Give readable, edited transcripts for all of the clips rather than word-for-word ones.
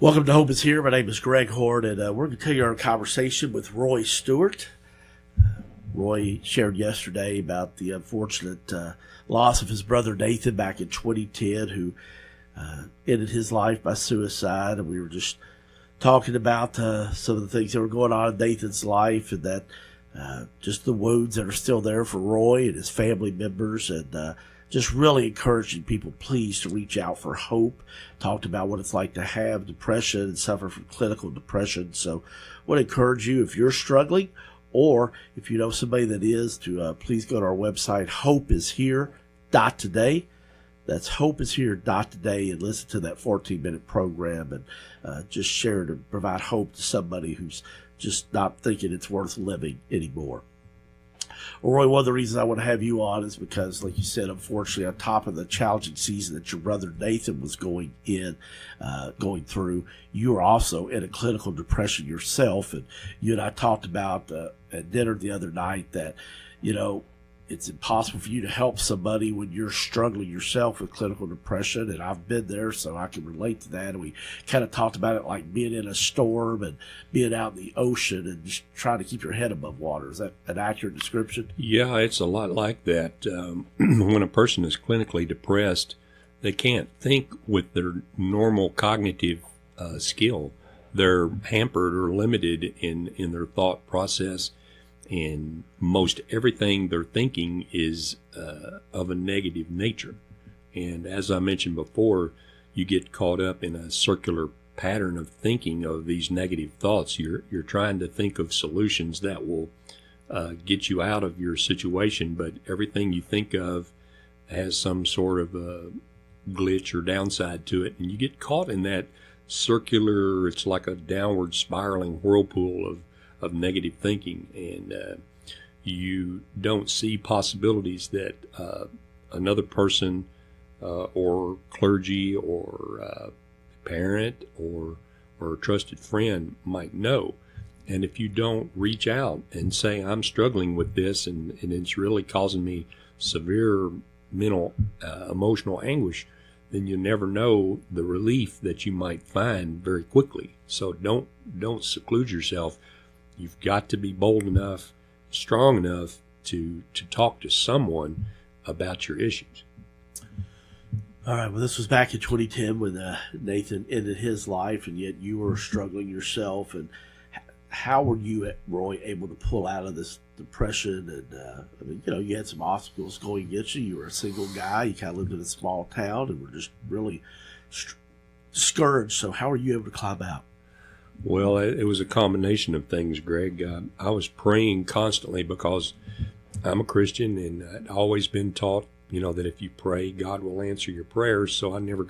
Welcome to Hope is Here. My name is Greg Hord, and we're going to tell you our conversation with Roy Stewart. Roy shared yesterday about the unfortunate loss of his brother Nathan back in 2010, who ended his life by suicide. And we were just talking about some of the things that were going on in Nathan's life, and that just the wounds that are still there for Roy and his family members, and just really encouraging people, please, to reach out for hope. Talked about what it's like to have depression and suffer from clinical depression. So I want to encourage you, if you're struggling, or if you know somebody that is, to please go to our website, hopeishere.today. That's hopeishere.today, and listen to that 14-minute program, and just share to provide hope to somebody who's just not thinking it's worth living anymore. Well, Roy, one of the reasons I want to have you on is because, like you said, unfortunately, on top of the challenging season that your brother Nathan was going through, you were also in a clinical depression yourself. And you and I talked about at dinner the other night that, it's impossible for you to help somebody when you're struggling yourself with clinical depression. And I've been there, so I can relate to that. And we kind of talked about it like being in a storm and being out in the ocean and just trying to keep your head above water. Is that an accurate description? Yeah, it's a lot like that. When a person is clinically depressed, they can't think with their normal cognitive skill. They're hampered or limited in their thought process. And most everything they're thinking is of a negative nature. And as I mentioned before, you get caught up in a circular pattern of thinking of these negative thoughts. You're trying to think of solutions that will get you out of your situation, but everything you think of has some sort of a glitch or downside to it, and you get caught in that circular, it's like a downward spiraling whirlpool of negative thinking, and you don't see possibilities that another person or clergy or parent or a trusted friend might know. And if you don't reach out and say, I'm struggling with this and it's really causing me severe mental, emotional anguish, then you never know the relief that you might find very quickly. So don't seclude yourself. You've got to be bold enough, strong enough to talk to someone about your issues. All right. Well, this was back in 2010 when Nathan ended his life, and yet you were struggling yourself. And how were you, Roy, able to pull out of this depression? And you had some obstacles going against you. You were a single guy. You kind of lived in a small town, and were just really discouraged. So how were you able to climb out? Well, it was a combination of things, Greg. I was praying constantly because I'm a Christian, and I'd always been taught, that if you pray, God will answer your prayers. So I never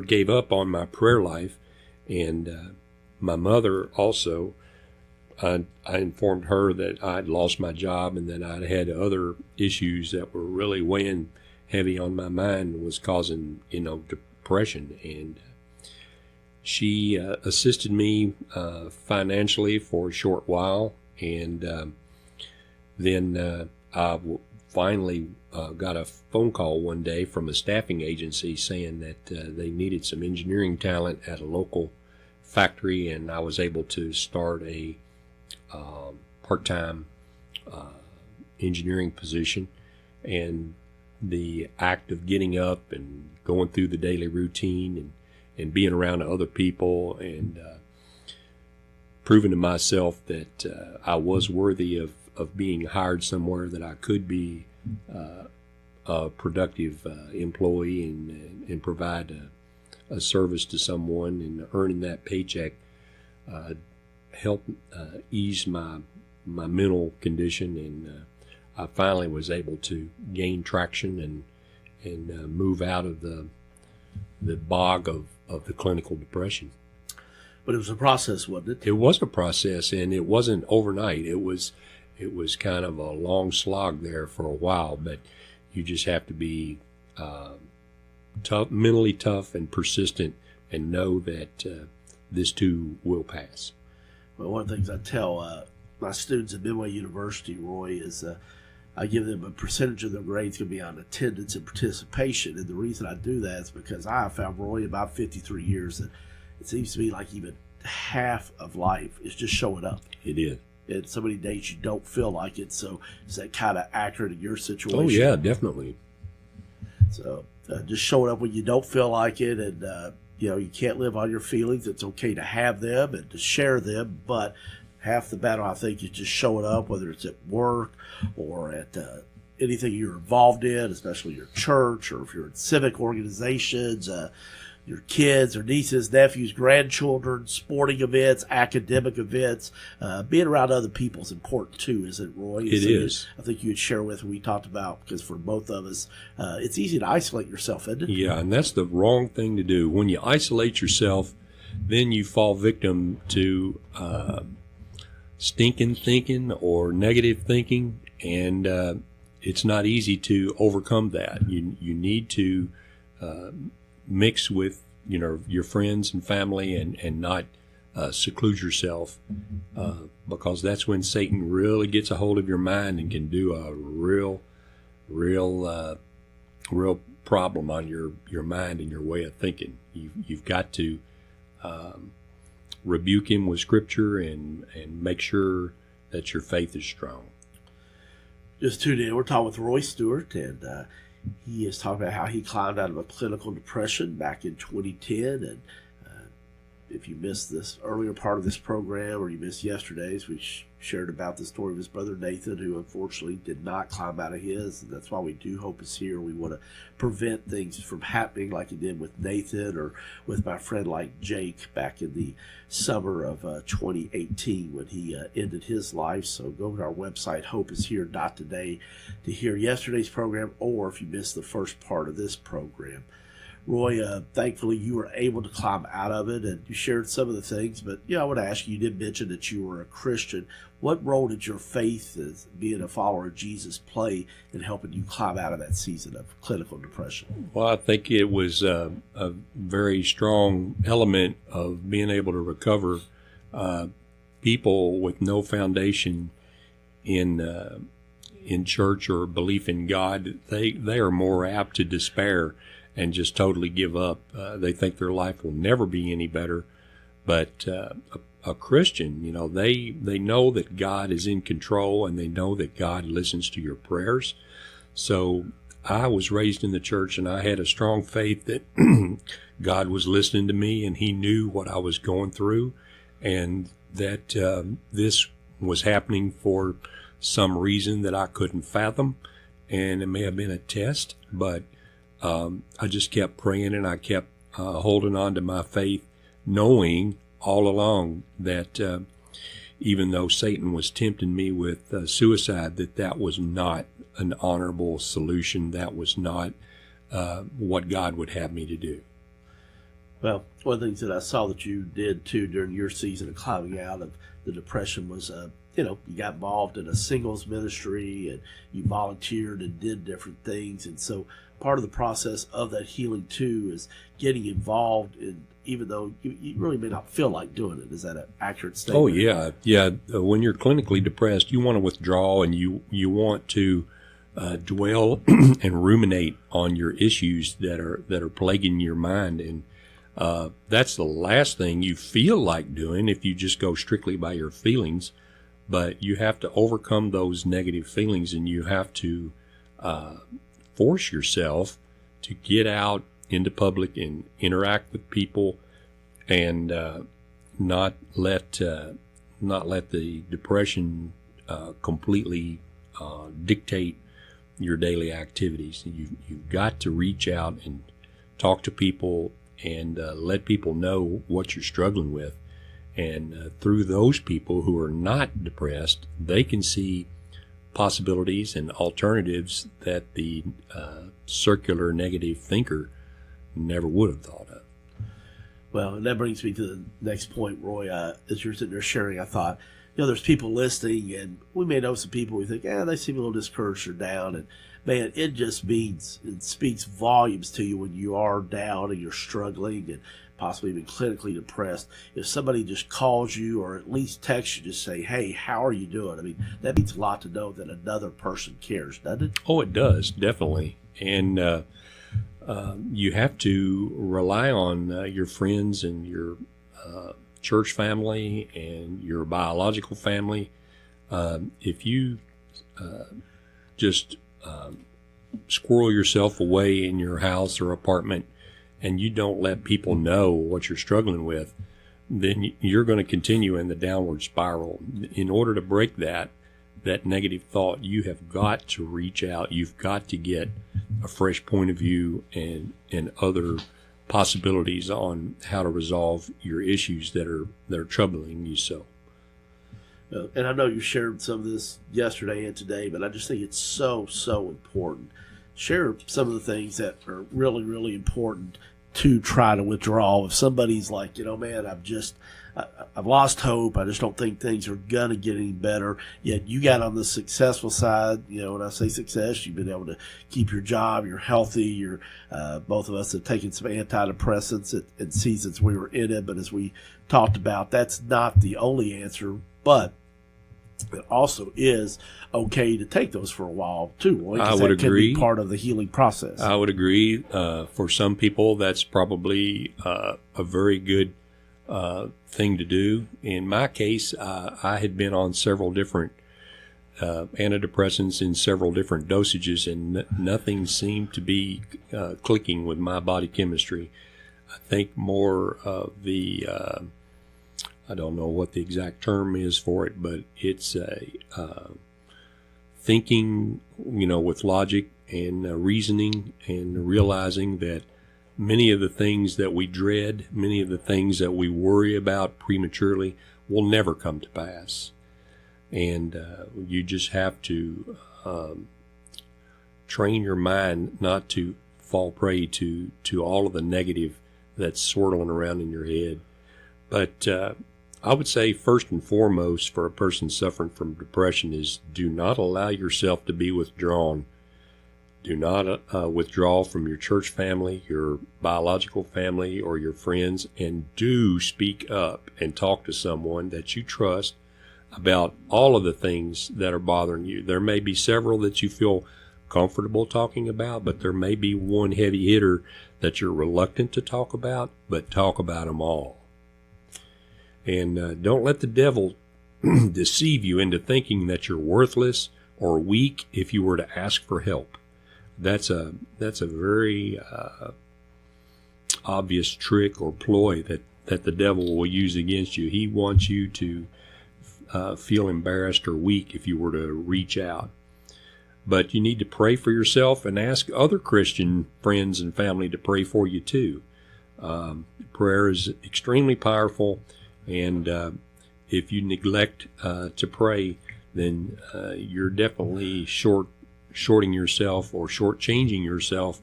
gave up on my prayer life. And my mother also, I informed her that I'd lost my job and that I'd had other issues that were really weighing heavy on my mind and was causing, depression. And she assisted me financially for a short while, and then I finally got a phone call one day from a staffing agency saying that they needed some engineering talent at a local factory, and I was able to start a part-time engineering position. And the act of getting up and going through the daily routine and being around other people and proving to myself that I was worthy of being hired somewhere, that I could be a productive employee and provide a service to someone, and earning that paycheck helped ease my mental condition, and I finally was able to gain traction and move out of the bog of the clinical depression. But it was a process, wasn't it? It was a process, and it wasn't overnight. It was kind of a long slog there for a while, but you just have to be tough, mentally tough and persistent, and know that this too will pass. Well, one of the things I tell my students at Midway University, Roy, is I give them a percentage of their grades going to be on attendance and participation. And the reason I do that is because I have found, Roy, in about 53 years that it seems to me like even half of life is just showing up. It is. And so many days you don't feel like it. So is that kind of accurate in your situation? Oh, yeah, definitely. So just showing up when you don't feel like it, and you can't live on your feelings. It's okay to have them and to share them, but half the battle, I think, is just showing up, whether it's at work or at anything you're involved in, especially your church, or if you're in civic organizations, your kids or nieces, nephews, grandchildren, sporting events, academic events. Being around other people is important too, isn't it, Roy? It is. I think you would share with what we talked about, because for both of us, it's easy to isolate yourself, isn't it? Yeah, and that's the wrong thing to do. When you isolate yourself, then you fall victim to stinking thinking or negative thinking, and it's not easy to overcome that. You need to mix with your friends and family, and not seclude yourself, because that's when Satan really gets a hold of your mind and can do a real problem on your mind and your way of thinking. You've got to rebuke him with Scripture and make sure that your faith is strong. Just tuned in. We're talking with Roy Stewart, and he is talking about how he climbed out of a clinical depression back in 2010. And if you missed this earlier part of this program, or you missed yesterday's, we shared about the story of his brother Nathan, who unfortunately did not climb out of his. And that's why we do Hope is Here. We want to prevent things from happening like it did with Nathan, or with my friend like Jake back in the summer of 2018 when he ended his life. So go to our website, hopeishere.today, to hear yesterday's program, or if you missed the first part of this program. Roy, thankfully you were able to climb out of it, and you shared some of the things, but I want to ask you did mention that you were a Christian. What role did your faith as being a follower of Jesus play in helping you climb out of that season of clinical depression? Well, I think it was a very strong element of being able to recover. People with no foundation in church or belief in God, they are more apt to despair and just totally give up. They think their life will never be any better. But a Christian, they know that God is in control, and they know that God listens to your prayers. So I was raised in the church, and I had a strong faith that God was listening to me, and he knew what I was going through, and that this was happening for some reason that I couldn't fathom. And it may have been a test, but I just kept praying, and I kept holding on to my faith, knowing all along that even though Satan was tempting me with suicide, that was not an honorable solution. That was not what God would have me to do. Well, one of the things that I saw that you did too during your season of climbing out of the depression was you got involved in a singles ministry, and you volunteered and did different things. And so part of the process of that healing too is getting involved in, even though you really may not feel like doing it. Is that an accurate statement? Oh, yeah. Yeah. When you're clinically depressed, you want to withdraw, and you want to dwell and ruminate on your issues that are plaguing your mind. And that's the last thing you feel like doing if you just go strictly by your feelings. But you have to overcome those negative feelings, and you have to force yourself to get out into public and interact with people, and not let the depression completely dictate your daily activities. You've got to reach out and talk to people, and let people know what you're struggling with. And through those people who are not depressed, they can see possibilities and alternatives that the circular negative thinker never would have thought of. Well, and that brings me to the next point, Roy. As you're sitting there sharing, I thought, there's people listening, and we may know some people we think, they seem a little discouraged or down. And man, it just speaks volumes to you when you are down and you're struggling and possibly even clinically depressed. If somebody just calls you, or at least texts you to say, hey, how are you doing? I mean, that means a lot to know that another person cares, doesn't it? Oh, it does, definitely. And you have to rely on your friends and your church family and your biological family. If you just squirrel yourself away in your house or apartment and you don't let people know what you're struggling with, then you're going to continue in the downward spiral. In order to break that negative thought, you have got to reach out. You've got to get a fresh point of view and other possibilities on how to resolve your issues that are troubling you so. And I know you shared some of this yesterday and today, but I just think it's so important. Share some of the things that are really, really important to try to withdraw. If somebody's like, man, I've lost hope. I just don't think things are going to get any better. Yet you got on the successful side. When I say success, you've been able to keep your job. You're healthy. Both of us have taken some antidepressants in seasons we were in it. But as we talked about, that's not the only answer. But it also is okay to take those for a while too. I would agree. Can be part of the healing process. I would agree. For some people, that's probably a very good thing to do. In my case, I had been on several different antidepressants in several different dosages, and nothing seemed to be clicking with my body chemistry. I think more of the I don't know what the exact term is for it, but it's thinking, with logic and reasoning and realizing that many of the things that we dread, many of the things that we worry about prematurely will never come to pass. And you just have to train your mind not to fall prey to all of the negative that's swirling around in your head. But I would say first and foremost for a person suffering from depression is do not allow yourself to be withdrawn. Do not withdraw from your church family, your biological family, or your friends, and do speak up and talk to someone that you trust about all of the things that are bothering you. There may be several that you feel comfortable talking about, but there may be one heavy hitter that you're reluctant to talk about, but talk about them all. And don't let the devil deceive you into thinking that you're worthless or weak if you were to ask for help. That's a very obvious trick or ploy that the devil will use against you. He wants you to feel embarrassed or weak if you were to reach out. But you need to pray for yourself and ask other Christian friends and family to pray for you too. Prayer is extremely powerful, and if you neglect to pray, then you're definitely shorting yourself or shortchanging yourself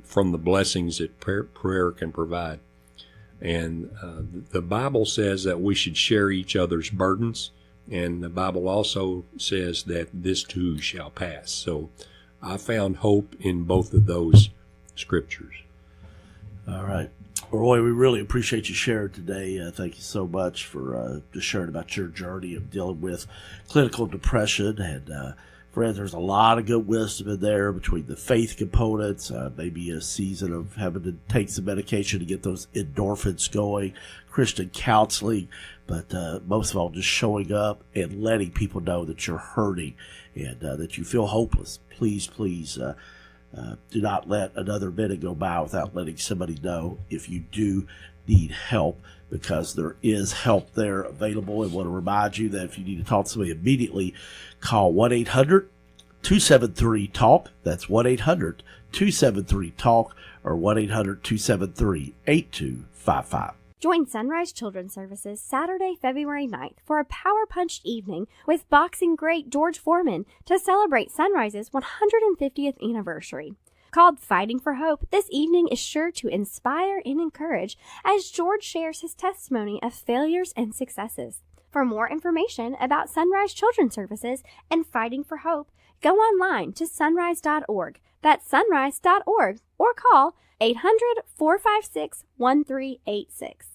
from the blessings that prayer can provide. And the Bible says that we should share each other's burdens, and the Bible also says that this too shall pass. So I found hope in both of those scriptures. All right. Roy, we really appreciate you sharing today. Thank you so much for just sharing about your journey of dealing with clinical depression. And friends, there's a lot of good wisdom in there between the faith components, maybe a season of having to take some medication to get those endorphins going, Christian counseling, but most of all, just showing up and letting people know that you're hurting and that you feel hopeless. Please, do not let another minute go by without letting somebody know if you do need help, because there is help there available. And want to remind you that if you need to talk to somebody immediately, call 1-800-273-TALK. That's 1-800-273-TALK or 1-800-273-8255. Join Sunrise Children's Services Saturday, February 9th for a power-punched evening with boxing great George Foreman to celebrate Sunrise's 150th anniversary. Called Fighting for Hope, this evening is sure to inspire and encourage as George shares his testimony of failures and successes. For more information about Sunrise Children's Services and Fighting for Hope, go online to sunrise.org. That's sunrise.org, or call 800-456-1386.